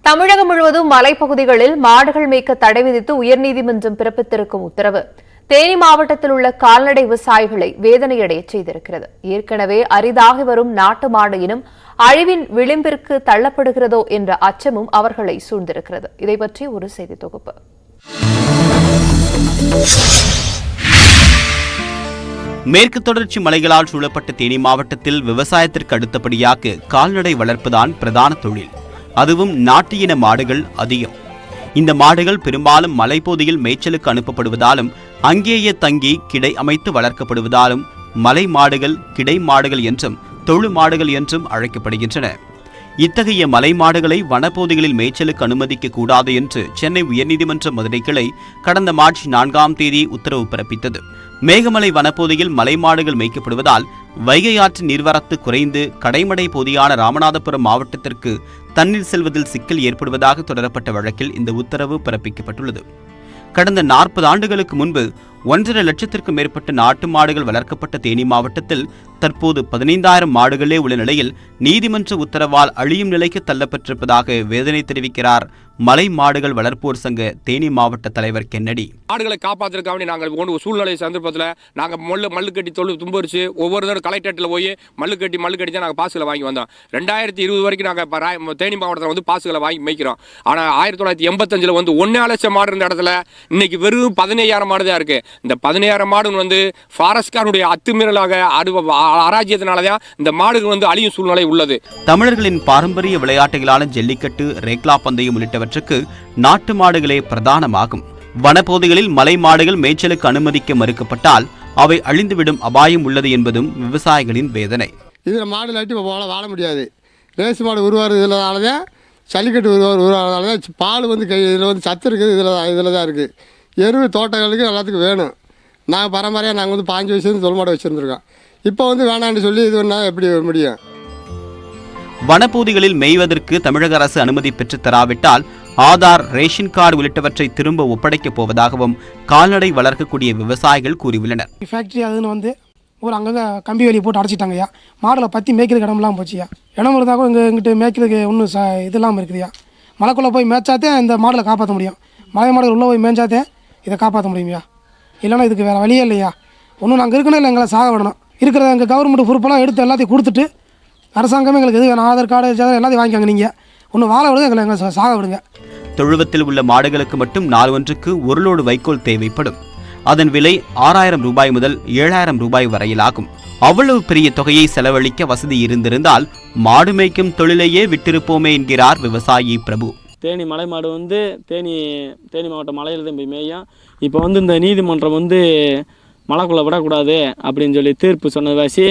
தமிழகம் முழுவதும் மலைப்பகுதிகளில் மாடுகள் மேய்க்க தடை விதித்து உயர்நீதிமன்றம் பிறப்பித்திருக்கும் உத்தரவு தேனி மாவட்டத்தில் உள்ள கால்நடை விவசாயிகளை வேதனையடைய செய்திருக்கிறது. ஏற்கனவே அரிதாகி வரும் நாட்டு மாடு இனம் அழிவின் விளிம்பிற்கு தள்ளப்படுகிறதோ என்ற அச்சமும் அவர்களை சூழ்ந்திருக்கிறது. இதை பற்றி ஒரு செய்தி தொகுப்பு. மேற்கு தொடர்ச்சி மலைகளால் சூழப்பட்ட தேனி மாவட்டத்தில் விவசாயத்திற்கு அடுத்தபடியாக கால்நடை வளர்ப்புதான் பிரதான தொழில். அதுவும் நாட்டு இன மாடுகள் அதிகம். இந்த மாடுகள் பெரும்பாலும் மலைப்பகுதியில் மேய்ச்சலுக்கு அனுப்பப்படுவதாலும் அங்கேயே தங்கி கிடை அமைத்து வளர்க்கப்படுவதாலும் மலை மாடுகள் கிடை மாடுகள் என்றும் தொழு மாடுகள் என்றும் அழைக்கப்படுகின்றன. இத்தகைய மலை மாடுகளை வனப்பகுதிகளில் மேய்ச்சலுக்கு அனுமதிக்க கூடாது என்று சென்னை உயர்நீதிமன்ற மதுரை கிளை கடந்த மார்ச் 4 உத்தரவு பிறப்பித்தது. மேகமலை வனப்பகுதியில் மலை மாடுகள் மேய்க்கப்படுவதால் வைகை ஆற்றின் நீர்வரத்து குறைந்து கடைமடை பகுதியான ராமநாதபுரம் மாவட்டத்திற்கு தண்ணீர் செல்வதில் சிக்கல் ஏற்படுவதாக தொடரப்பட்ட வழக்கில் இந்த உத்தரவு பிறப்பிக்கப்பட்டுள்ளது. கடந்த 40 ஆண்டுகளுக்கு முன்பு 1.5 லட்சத்திற்கும் மேற்பட்ட நாட்டு மாடுகள் வளர்க்கப்பட்ட தேனி மாவட்டத்தில் தற்போது 15,000 மாடுகளே உள்ள நிலையில் நீதிமன்ற உத்தரவால் அழியும் நிலைக்கு தள்ளப்பட்டிருப்பதாக வேதனை தெரிவிக்கிறார் மலை மாடுகள் வளர்ப்போர் சங்க தேனி மாவட்ட தலைவர் கென்னடி. மாடுகளை காப்பாற்றுறதுக்காக நாங்கள் சூழ்நிலை சந்தர்ப்பத்தில் நாங்கள் மல்லு கட்டி தும்பரிச்சு ஒவ்வொரு தடவை கலெக்டரேட்டில் போய் மல்லு கட்டி தான் நாங்கள் பாசுகளை வாங்கி வந்தோம். 2020 வரைக்கும் நாங்கள் தேனி மாவட்டத்தில் பாசுகளை வாங்கி மேய்க்கிறோம். ஆனால் 1985 1.5 லட்சம் மாடு இருந்த இடத்துல இன்னைக்கு வெறும் 15,000 மாடு தான் இருக்கு. இந்த 15,000 மாடு ஃபாரஸ்ட்காரனுடைய அத்துமீறலாக அராஜ்யத்தினாலதான் இந்த மாடுகள் அழியும் சூழ்நிலை உள்ளது. தமிழர்களின் பாரம்பரிய விளையாட்டுகளான ஜல்லிக்கட்டு, ரேக்லா பந்தயம் உள்ளிட்டவற்றுக்கு நாட்டு மாடுகளே பிரதானமாகும். வனப்பகுதிகளில் மலை மாடுகள் மேய்ச்சலுக்கு அனுமதிக்க மறுக்கப்பட்டால் அவை அழிந்துவிடும் அபாயம் உள்ளது என்பதும் விவசாயிகளின் வேதனை. இதில் மாடு இல்லாட்டி வாழ முடியாது. ரேஸ் மாடு உருவாகிறதுனாலதான், ஜல்லிக்கட்டு உருவாகிறதுனாலதான் பால் இதில் சத்து இருக்குது. இதில் தான் இருக்குது. எருவு தோட்டங்களுக்கு எல்லாத்துக்கும் வேணும். நாங்கள் பரம்பரையாக நாங்கள் 5 வயசுலேருந்து தொல் மாடு வச்சுருந்துருக்கோம். இப்போ வேணான்னு சொல்லி இது வேணா எப்படி முடியும்? வனப்பகுதிகளில் மேய்வதற்கு தமிழக அரசு அனுமதி பெற்று தராவிட்டால் ஆதார், ரேஷன் கார்டு உள்ளிட்டவற்றை திரும்ப ஒப்படைக்கப் போவதாகவும் கால்நடை வளர்க்கக்கூடிய விவசாயிகள் கூறியுள்ளனர். ஃபேக்டரி அதுன்னு ஒரு அங்கங்கே கம்பி வேலி போட்டு அடைச்சிட்டாங்கய்யா. மாடலை பற்றி மேய்க்கிறதுக்கு இடமெல்லாம் போச்சுயா. இடம் இருந்தால் கூட எங்கிட்ட மேய்க்கிறதுக்கு ஒன்றும் இதெல்லாம் இருக்குதுயா. மலைக்குள்ளே போய் மேய்ச்சாத்தே இந்த மாடலை காப்பாற்ற முடியும். மலை மாடுகள் உள்ளே போய் மேய்ச்சாத்தே இதை காப்பாற்ற முடியுமையா. இல்லைன்னா இதுக்கு வேறு வழியே இல்லையா. ஒன்றும் நாங்கள் இருக்கணும், இல்லை எங்களை சாக விடணும். இருக்கிற எங்கள் கவர்மெண்ட் பொறுப்பெல்லாம் எடுத்து எல்லாத்தையும் கொடுத்துட்டு அரசாங்கமே எங்களுக்கு எது வேணும், ஆதார் கார்டு எல்லாத்தையும் வாங்கிக்காங்க. நீங்கள் ஒன்று வாழ விடுங்க, எங்களை சாக விடுங்க. தொழுவத்தில் உள்ள மாடுகளுக்கு மட்டும் நாள் ஒன்றுக்கு 1 லோடு வைக்கோல் தேவைப்படும். அதன் விலை 6,000 ரூபாய் முதல் 7,000 ரூபாய் வரையிலாகும். அவ்வளவு பெரிய தொகையை செலவழிக்க வசதி இருந்திருந்தால் மாடு மேய்க்கும் தொழிலையே விட்டிருப்போமே என்கிறார் விவசாயி பிரபு. தேனி மலை மாடு தேனி மாவட்டம் மலையில் தான் போய் மேயும். இப்போ இந்த நீதிமன்றம் மலைக்குள்ளே விடக்கூடாது அப்படின்னு சொல்லி தீர்ப்பு சொன்னது வாசி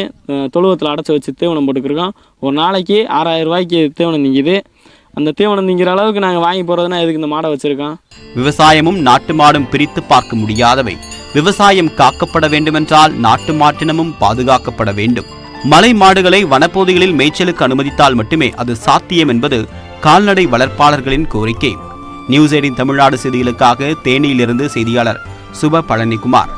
தொழுவத்தில் அடைச்சி வச்சு தீவனம் போட்டுக்கிருக்கோம். ஒரு நாளைக்கு 6,000 ரூபாய்க்கு தீவனம் நீங்குது. அந்த தீவனம் நீங்கிற அளவுக்கு நாங்கள் வாங்கி போகிறதுனா எதுக்கு இந்த மாடை வச்சுருக்கோம்? விவசாயமும் நாட்டு மாடும் பிரித்து பார்க்க முடியாதவை. விவசாயம் காக்கப்பட வேண்டுமென்றால் நாட்டு மாட்டினமும் பாதுகாக்கப்பட வேண்டும். மலை மாடுகளை வனப்பகுதிகளில் மேய்ச்சலுக்கு அனுமதித்தால் மட்டுமே அது சாத்தியம் என்பது கால்நடை வளர்ப்பாளர்களின் கோரிக்கை. நியூஸ் 18 தமிழ்நாடு செய்திகளுக்காக தேனியிலிருந்து செய்தியாளர் சுப பழனிக்குமார்.